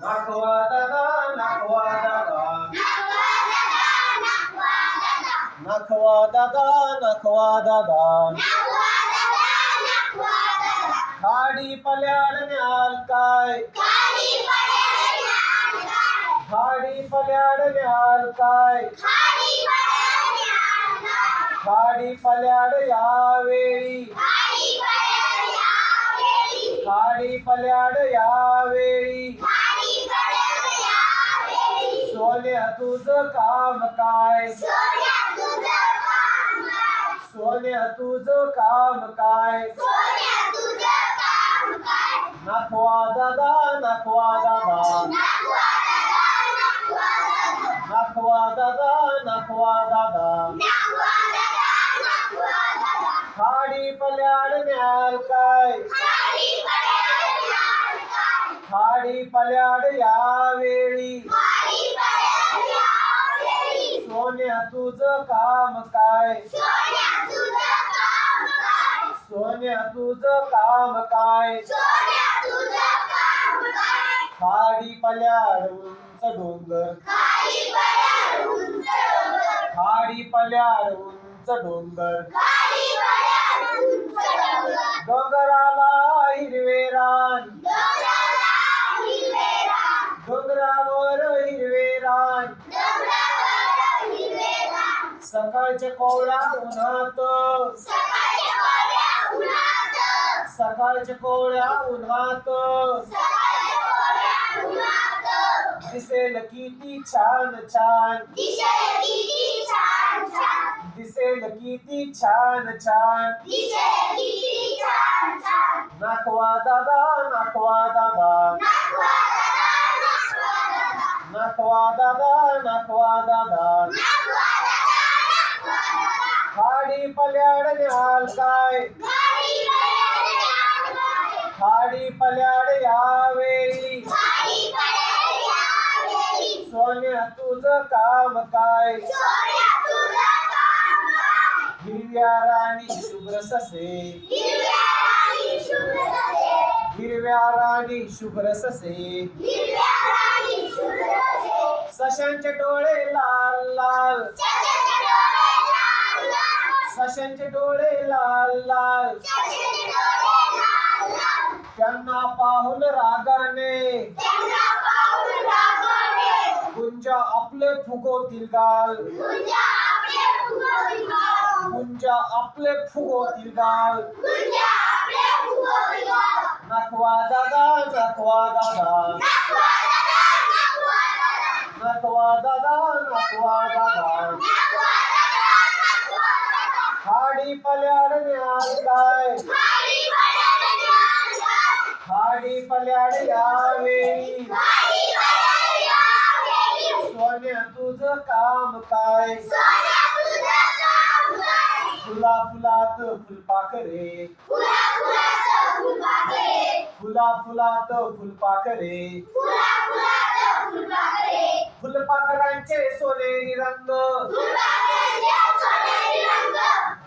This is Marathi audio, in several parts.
नाखवा दादा नाखवा दादा नाखवा दादा नाखवा दादा खाडी पल्याडण्याल काय खाडी पल्याडण्याल काय खाडी पल्याड यावेळी खाडी पल्याड यावेळी सोन्या तुझं काम काय सोन्या तुझं काम काय नाखवा दादा नाखवा दादा नाखवा दादा नाखवा दादा खाडी पल्याडण्याल काय खाडी पल्याड यावेळी सोन्या तुझं काम काय सोन्या तुझं काम काय खाडी पल्याड उंच डोंगर खाडी पल्याड उंच डोंगर डोंगराला हिरवे रान डोंगरावर हिरवे रान सकाळच्या कोवळ्या उन्हात सकाळच्या कोवळ्या उन्हात दिसेल किती छान छान दिसेल किती छान छान नाखवा दादा नाखवा दादा नाखवा दादा नाखवा दादा खाडी पल्याडण्याल काय खाडी पल्याड यावेळी सोन्या तुझं काम काय हिरव्या राणी शुभ्र ससे हिरव्या राणी शुभ्र ससे सशांचे डोळे लाल लाल सशांचे डोळे लाल लाल त्यांना पाहून रागाने गुंजा आपले फुगवतील गाल गुंजा आपले फुगवतील गाल नाखवा दादा नाखवा दादा नाखवा दादा नाखवा दादा खाडी पल्याडण्याल काय खाडी पल्याड यावेळी सोन्या तुझं काम काय फुला फुलात फुलपाखरे फुला फुलात फुलपाखरे फुलपाखरांचे सोनेरी रंग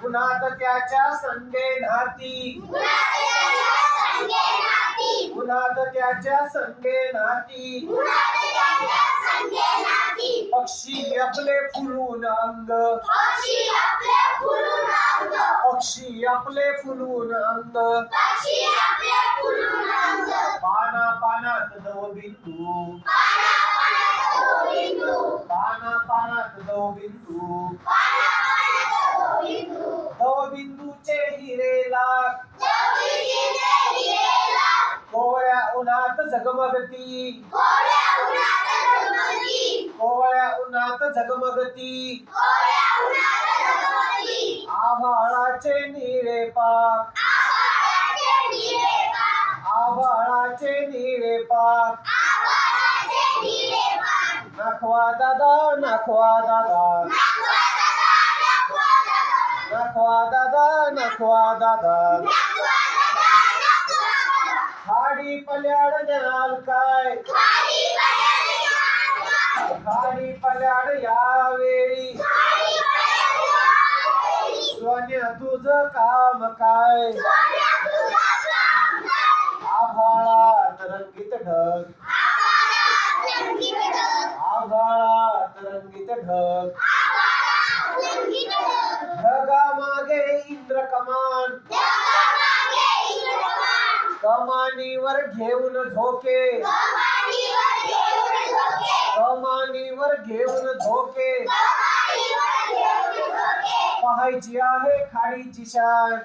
उन्हात त्याच्या संगे नाती उन्हात त्याच्या संगे नाती पक्षी आपले फुलून अंग पक्षी आपले फुलून अंग पाना पानात दवबिंदू पाना पानात दवबिंदू दवबिंदूचे हिरे लाख कोवळ्या उन्हात झगमगती कोवळ्या उन्हात झगमगती आभाळाचे निळे पाक आभाळाचे निळे पाक नाखवा दादा नाखवा दादा नाखवा दादा नाखवा दादा खाडी पल्याडण्याल काय खाडी पल्याड यावेळी सोन्या तुझं काम काय आभाळात कमानीवर घेऊन झोके कमानीवर घेऊन झोके पाहायची आहे खाडीची शान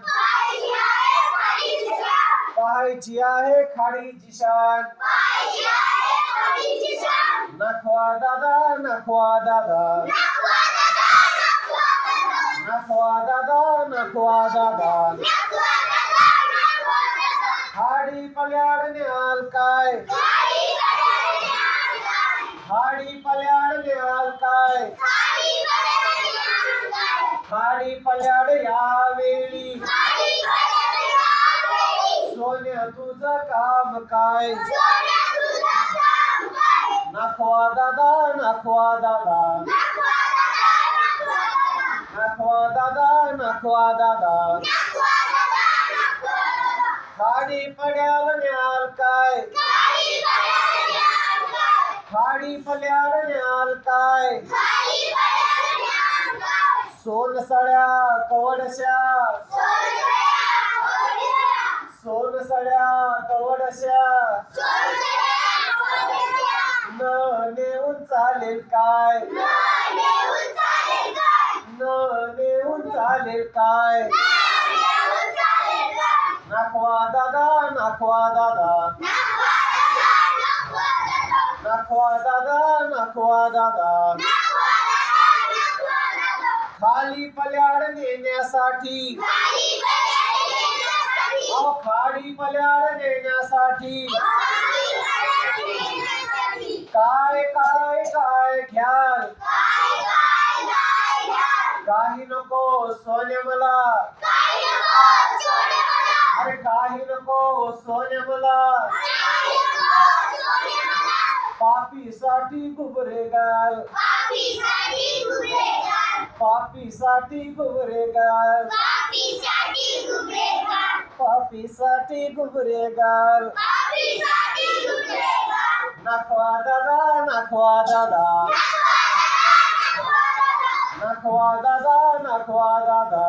पाहायची आहे खाडीची शान नखवा दादा नखवा दादा नखवा दादा नखवा दादा खाडी पल्याड न्याल काय खाडी पल्याड न्याल काय खाडी पल्याड यावेळी सोन्या तुझं काम काय नखवा दादा नखवा दादा नखवा दादा नखवा दादा खाडी पड्याल न्याल काय खाडी पल्याड न्याल काय सोनसड्या कवडश्या सोनसड्या कवडश्या न नेऊन चालेल काय न नेऊन चालेल काय नखवा दादा नखवा दादा नखवा दादा नखवा दादा खाली पल्याड नेण्यासाठी खाडी पल्याड नेण्यासाठी काय काय काय घ्याल काही नको सोन्या मला अरे काही नको सोन्या मला पापीसाठी गुबरे गाल पापीसाठी गुबरे गाल पापीसाठी गुबरे गाल नखवा दादा नखवा दादा नखवा दादा नखवा दादा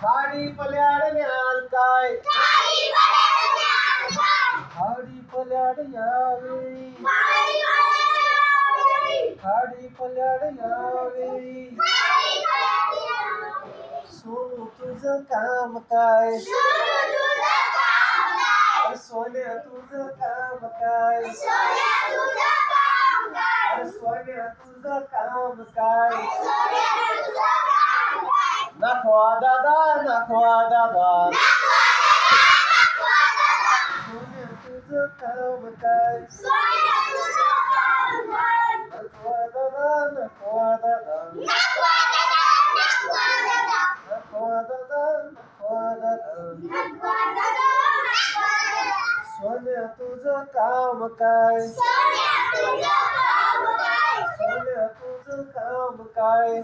खाडी पल्याड न्याल काय खाडी पल्याड यावेळी खाडी पल्याड यावेळी सोनू तुझं काम काय सोन्या तुझं काम काय सोन्या तुझं काम काय नखवा दादा नखवा दादा सोन्या तुझं काम काय नखवा दादा नखवा दादा नखवा दादा नखवा दादा सोन्या तुझं काम काय सोन्या तुझं काम काय